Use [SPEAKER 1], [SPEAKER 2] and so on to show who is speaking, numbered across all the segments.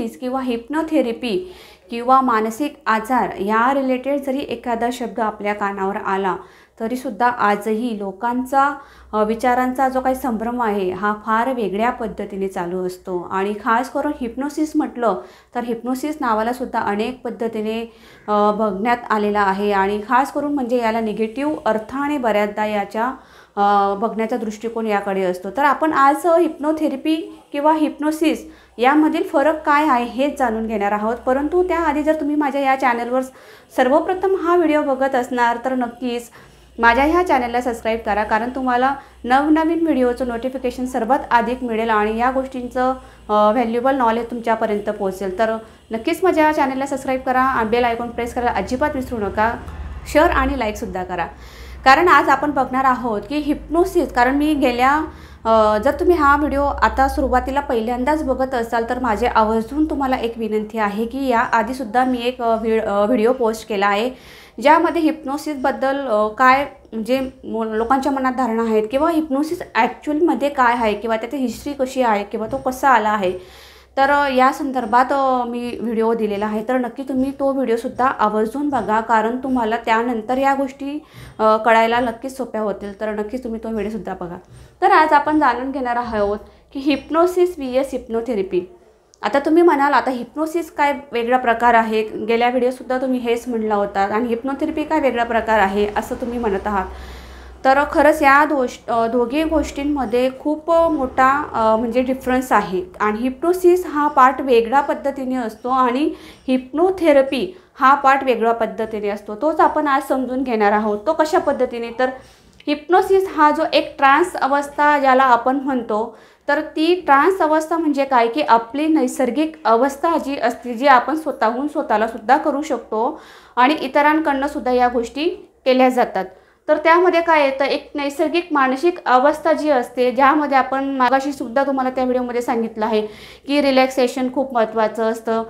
[SPEAKER 1] Hypnosis किंवा हिप्नोथेरपी किंवा मानसिक आजार या रिलेटेड जरी एखादा शब्द आपल्या कानावर आला तरीसुद्धा आजही लोकांचा विचारांचा जो काही संभ्रम आहे हा फार वेगळ्या पद्धतीने चालू असतो। आणि खास करून हिप्नोसिस म्हटलं तर हिप्नोसिस नावालासुद्धा अनेक पद्धतीने बघण्यात आलेला आहे आणि खास करून म्हणजे याला निगेटिव्ह अर्थाने बऱ्याचदा याच्या बघण्याचा दृष्टिकोन याकडे असतो। तर आपण आज हिप्नोथेरपी किंवा हिप्नोसिस यामधील फरक काय आहे हेच जाणून घेणार आहोत। परंतु त्याआधी जर तुम्ही माझ्या या चॅनलवर सर्वप्रथम हा व्हिडिओ बघत असणार तर नक्कीच माझ्या ह्या चॅनलला सबस्क्राईब करा, कारण तुम्हाला नवनवीन व्हिडिओचं नोटिफिकेशन सर्वात अधिक मिळेल आणि या गोष्टींचं व्हॅल्युएबल नॉलेज तुमच्यापर्यंत पोहोचेल। तर नक्कीच माझ्या चॅनलला सबस्क्राईब करा आणि बेल आयकॉन प्रेस करायला अजिबात विसरू नका। शेअर आणि लाईकसुद्धा करा, कारण आज आपण बघणार आहोत की हिप्नोसिस, कारण मी जर तुम्ही हा व्हिडिओ आता सुरुवातीला पहिल्यांदाच बघत असाल तर माझे आवर्जून तुम्हाला एक विनंती आहे की या आधीसुद्धा मी एक व्हिडिओ पोस्ट केला आहे ज्यामध्ये हिप्नोसिसबद्दल काय म्हणजे लोकांच्या मनात धारणा आहेत किंवा हिप्नोसिस ॲक्च्युअलमध्ये काय आहे किंवा त्याची हिस्ट्री कशी आहे किंवा तो कसा आला आहे, तर या संदर्भात मी व्हिडिओ दिलेला आहे। तर नक्की तुम्ही तो व्हिडिओसुद्धा आवर्जून बघा, कारण तुम्हाला त्यानंतर या गोष्टी कळायला नक्कीच सोप्या होतील। तर नक्कीच तुम्ही तो व्हिडिओसुद्धा बघा। तर आज आपण जाणून घेणार आहोत की हिप्नोसिस vs हिप्नोथेरपी। आता तुम्ही म्हणाल आता हिप्नोसिस काय वेगळा प्रकार आहे, गेल्या व्हिडिओसुद्धा तुम्ही हेच म्हणला होता, आणि हिप्नोथेरपी काय वेगळा प्रकार आहे असं तुम्ही म्हणत आहात। तर खरंच या दोघी गोष्टींमध्ये खूप मोठा म्हणजे डिफरन्स आहे आणि हिप्नोसिस हा पार्ट वेगळ्या पद्धतीने असतो आणि हिप्नोथेरपी हा पार्ट वेगळ्या पद्धतीने असतो। तोच आपण आज समजून घेणार आहोत। तो कशा पद्धतीने, तर हिप्नोसिस हा जो एक ट्रान्स अवस्था ज्याला आपण म्हणतो, तर ती ट्रान्स अवस्था म्हणजे काय की आपली नैसर्गिक अवस्था जी असते जी आपण स्वतःला सुद्धा करू शकतो आणि इतरांकडनं सुद्धा या गोष्टी केल्या जातात। तर त्यामध्ये काय येतं, एक नैसर्गिक मानसिक अवस्था जी असते ज्यामध्ये आपण मागाशी सुद्धा तुम्हाला त्या व्हिडिओमध्ये सांगितलं आहे की रिलॅक्सेशन खूप महत्त्वाचं असतं,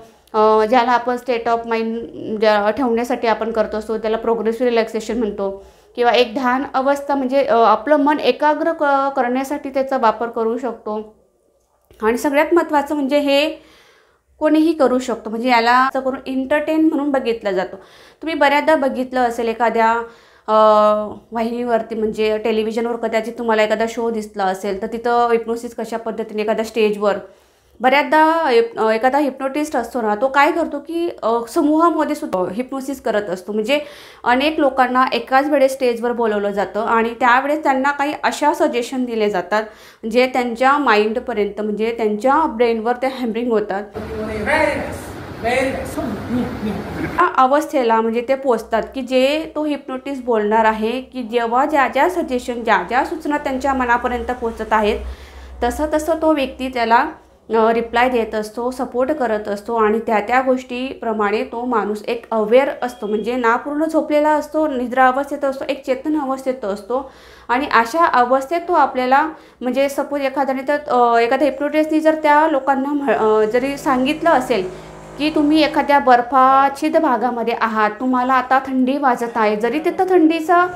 [SPEAKER 1] ज्याला आपण स्टेट ऑफ माइंड ठेवण्यासाठी आपण करतो असतो त्याला प्रोग्रेसिव्ह रिलॅक्सेशन म्हणतो, किंवा एक ध्यान अवस्था म्हणजे आपलं मन एकाग्र करण्यासाठी त्याचा वापर करू शकतो। आणि सगळ्यात महत्त्वाचं म्हणजे हे कोणीही करू शकतो, म्हणजे याला असं करून एंटरटेन म्हणून बघितलं जातं। तुम्ही बऱ्याचदा बघितलं असेल एखाद्या वाहिनीवरती म्हणजे टेलिव्हिजनवर कदाचित तुम्हाला एखादा शो दिसला असेल तर तिथं हिप्नोसिस कशा पद्धतीने एखाद्या स्टेजवर बऱ्याचदा एखादा हिप्नोटिस्ट असतो ना, तो काय करतो की समूहामध्ये सुद्धा हिप्नोसिस करत असतो। म्हणजे अनेक लोकांना एकाच वेळेस स्टेजवर बोलवलं जातं आणि त्यावेळेस त्यांना काही अशा सजेशन दिले जातात जे त्यांच्या माइंडपर्यंत म्हणजे त्यांच्या ब्रेनवर ते हॅमरिंग होतात, अवस्थेला म्हणजे ते पोचतात की जे तो हिप्नोटिस्ट बोलणार आहे की जेव्हा ज्या सजेशन ज्या सूचना त्यांच्या मनापर्यंत पोचत आहेत तसं तो व्यक्ती त्याला रिप्लाय देत असतो, सपोर्ट करत असतो आणि त्या गोष्टीप्रमाणे तो माणूस एक अवेअर असतो, म्हणजे ना पूर्ण झोपलेला असतो, निद्रा अवस्थेत असतो, एक चेतन अवस्थेत असतो। आणि अशा अवस्थेत तो आपल्याला म्हणजे सपोज एखाद्या हिप्नोटिस्टनी जर त्या लोकांना जरी सांगितलं असेल की तुम्ही एखाद्या बर्फाच्छिद भागामध्ये आहात, तुम्हाला आता थंडी वाजत आहे, जरी तिथं थंडीचा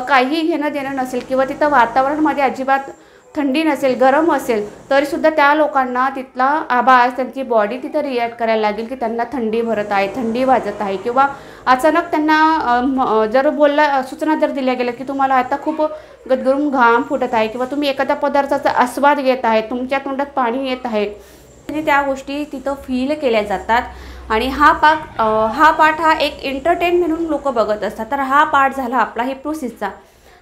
[SPEAKER 1] काही घेणं देणं नसेल किंवा तिथं वातावरणामध्ये अजिबात थंडी नसेल, गरम असेल, तरीसुद्धा त्या लोकांना तिथला आभास त्यांची बॉडी तिथं रिॲक्ट करायला लागेल की त्यांना थंडी भरत आहे, थंडी वाजत आहे, किंवा अचानक त्यांना जर सूचना जर दिल्या गेल्या की तुम्हाला आता खूप गदगदून घाम फुटत आहे किंवा तुम्ही एखाद्या पदार्थाचा आस्वाद घेत आहे, तुमच्या तोंडात पाणी येत आहे, त्या गोष्टी तिथं फील केल्या जातात। आणि हा पार्ट हा एक एंटरटेन म्हणून लोक बघत असतात। तर हा पार्ट झाला आपला हिप्नोसिसचा।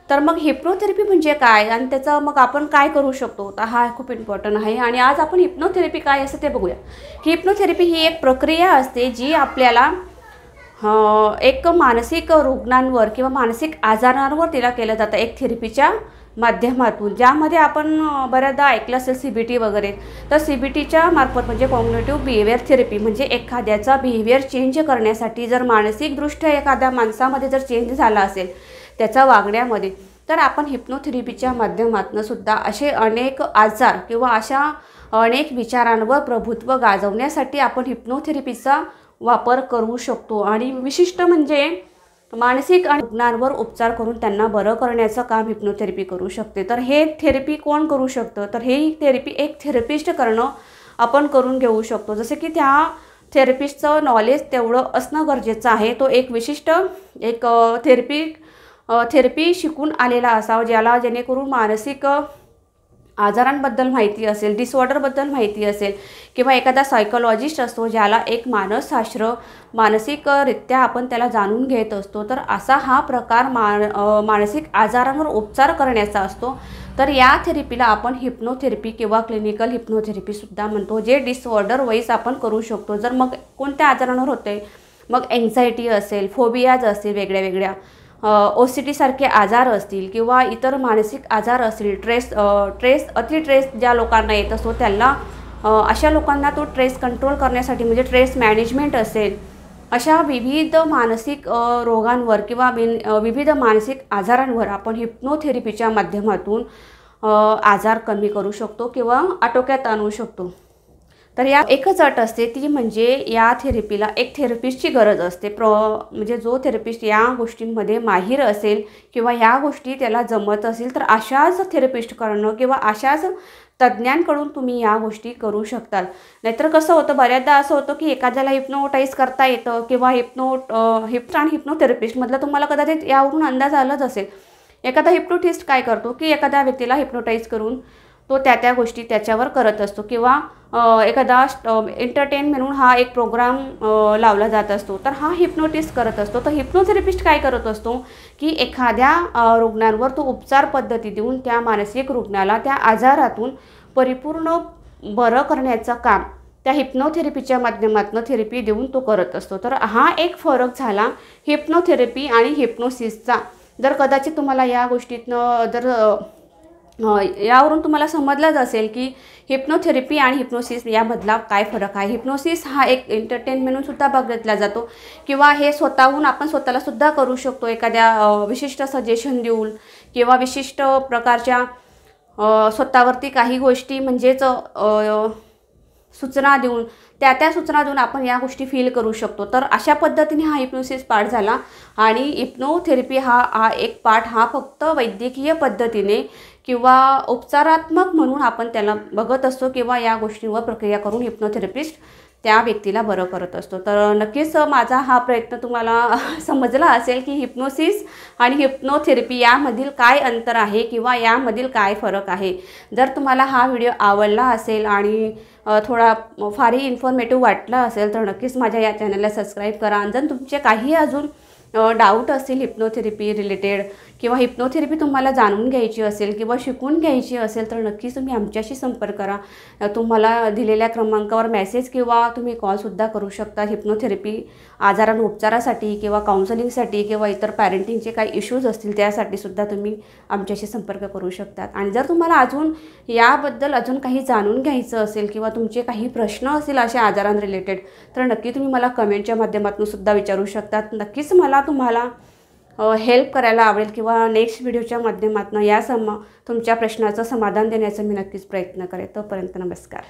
[SPEAKER 1] तर मग हिप्नोथेरपी म्हणजे काय आणि त्याचं मग आपण काय करू शकतो, तर हा खूप इम्पॉर्टंट आहे आणि आज आपण हिप्नोथेरपी काय असं ते बघूया। हिप्नोथेरपी ही एक प्रक्रिया असते जी आपल्याला एक मानसिक रुग्णांवर किंवा मानसिक आजारांवर तिला केलं जातं एक थेरपीच्या माध्यमातून, ज्यामध्ये आपण बऱ्याचदा ऐकलं असेल CBT वगैरे। तर CBTच्या मार्फत म्हणजे कॉग्निटिव्ह बिहेवियर थेरपी, म्हणजे एखाद्याचा बिहेवियर चेंज करण्यासाठी जर मानसिकदृष्ट्या एखाद्या माणसामध्ये जर चेंज झाला असेल त्याचा वागण्यामध्ये, तर आपण हिप्नोथेरपीच्या माध्यमातून सुद्धा असे अनेक आजार किंवा अशा अनेक विचारांवर प्रभुत्व गाजवण्यासाठी आपण हिप्नोथेरपीचा वापर करू शकतो। आणि विशिष्ट म्हणजे मानसिक आणि रुग्णांवर उपचार करून त्यांना बरं करण्याचं काम हिप्नोथेरपी करू शकते। तर हे थेरपी कोण करू शकतं, तर हे थेरपी एक थेरपिस्ट करणं आपण करून घेऊ शकतो. जसे की त्या थेरपिस्टचं नॉलेज तेवढं असणं गरजेचं आहे. तो एक विशिष्ट एक थेरपी शिकून आलेला असावा, जेणेकरून मानसिक आजारांबद्दल माहिती असेल, डिसऑर्डरबद्दल माहिती असेल, किंवा एखादा सायकोलॉजिस्ट असतो ज्याला एक मानसशास्त्र मानसिकरित्या आपण त्याला जाणून घेत असतो. तर असा हा प्रकार मानसिक आजारांवर उपचार करण्याचा असतो. तर या थेरपीला आपण हिप्नोथेरपी किंवा क्लिनिकल हिप्नोथेरपीसुद्धा म्हणतो, जे डिसऑर्डर वाईज आपण करू शकतो. जर मग कोणत्या आजारांवर होते, मग एन्झायटी असेल, फोबियाज असतील वेगळ्या OCD सारखे आजार असतील, किंवा इतर मानसिक आजार असतील, अति ट्रेस ज्या लोकांना येत असतो त्यांना अशा लोकांना तो ट्रेस कंट्रोल करण्यासाठी म्हणजे ट्रेस मॅनेजमेंट असेल, अशा विविध मानसिक रोगांवर किंवा विविध मानसिक आजारांवर आपण हिप्नोथेरपीच्या माध्यमातून आजार कमी करू शकतो किंवा आटोक्यात आणू शकतो. तर या एकच अट असते, ती म्हणजे या थेरपीला एक थेरपिस्टची गरज असते. म्हणजे जो थेरपिस्ट या गोष्टींमध्ये माहीर असेल किंवा या गोष्टी त्याला जमत असेल, तर अशाच थेरपिस्टकडनं किंवा अशाच तज्ज्ञांकडून तुम्ही या गोष्टी करू शकतात. नाहीतर कसं होतं, बऱ्याचदा असं होतं की एखाद्याला हिप्नोटाईज करता येतं किंवा हिप्नोथेरपिस्टमधलं तुम्हाला कदाचित यावरून अंदाज आलाच असेल. एखादा हिप्नोटिस्ट काय करतो की एखाद्या व्यक्तीला हिप्नोटाईज करून तो त्या गोष्टी त्याच्यावर करत असतो, किंवा एखादा एंटरटेन म्हणून हा एक प्रोग्राम लावला जात असतो, तर हा हिप्नोटिस्ट करत असतो. तर हिप्नोथेरपिस्ट काय करत असतो की एखाद्या रुग्णांवर तो उपचार पद्धती देऊन त्या मानसिक रुग्णाला त्या आजारातून परिपूर्ण बरं करण्याचं काम त्या हिप्नोथेरपीच्या माध्यमातून थेरपी देऊन तो करत असतो. तर हा एक फरक झाला हिप्नोथेरपी आणि हिप्नोसिसचा. जर कदाचित तुम्हाला या गोष्टीतनं यावरून तुम्हाला समजलंच असेल की हिप्नोथेरपी आणि हिप्नोसिस यामधला काय फरक आहे. हिप्नोसिस हा एक एंटरटेन म्हणून सुद्धा बघितला जातो, किंवा हे स्वतःहून आपण स्वतःला सुद्धा करू शकतो, एखाद्या विशिष्ट सजेशन देऊन किंवा विशिष्ट प्रकारच्या स्वतःवरती काही गोष्टी म्हणजेच सूचना देऊन त्या सूचना देऊन आपण या गोष्टी फील करू शकतो. तर अशा पद्धतीने हा हिप्नोसिस पार्ट झाला. आणि हिप्नोथेरपी हा एक पार्ट हा फक्त वैद्यकीय पद्धतीने किंवा उपचारात्मक म्हणून आपण त्याला बघत असतो, किंवा या गोष्टींवर प्रक्रिया करून हिप्नोथेरपिस्ट त्या व्यक्तीला बरं करत असतो. तर नक्कीच माझा हा प्रयत्न तुम्हाला समजला असेल की हिप्नोसिस आणि हिप्नोथेरपी यामधील काय अंतर आहे किंवा यामधील काय फरक आहे. जर तुम्हाला हा व्हिडिओ आवडला असेल आणि थोडा फारही इन्फॉर्मेटिव्ह वाटला असेल, तर नक्कीच माझ्या या चॅनलला सबस्क्राईब करा. आणि जर तुमचे काही अजून डाऊट असतील हिप्नोथेरपी रिलेटेड, किंवा हिप्नोथेरपी तुम्हाला जाणून घ्यायची असेल किंवा शिकून घ्यायची असेल, तर नक्कीच तुम्ही आमच्याशी संपर्क करा. तुम्हाला दिलेल्या क्रमांकावर मेसेज किंवा तुम्ही कॉलसुद्धा करू शकता. हिप्नोथेरपी आजारांवर उपचारासाठी किंवा काउन्सलिंगसाठी किंवा इतर पॅरेंटिंगचे काही इश्यूज असतील त्यासाठी सुद्धा तुम्ही आमच्याशी संपर्क करू शकतात. आणि जर तुम्हाला अजून याबद्दल अजून काही जाणून घ्यायचं असेल किंवा तुमचे काही प्रश्न असतील अशा आजारां रिलेटेड, तर नक्की तुम्ही मला कमेंटच्या माध्यमातून सुद्धा विचारू शकतात. नक्कीच मला तुम्हाला हेल्प करायला आवडेल, किंवा नेक्स्ट व्हिडिओच्या माध्यमातून तुमच्या प्रश्नाचं समाधान देण्याचा मी नक्कीच प्रयत्न करेन. तोपर्यंत नमस्कार.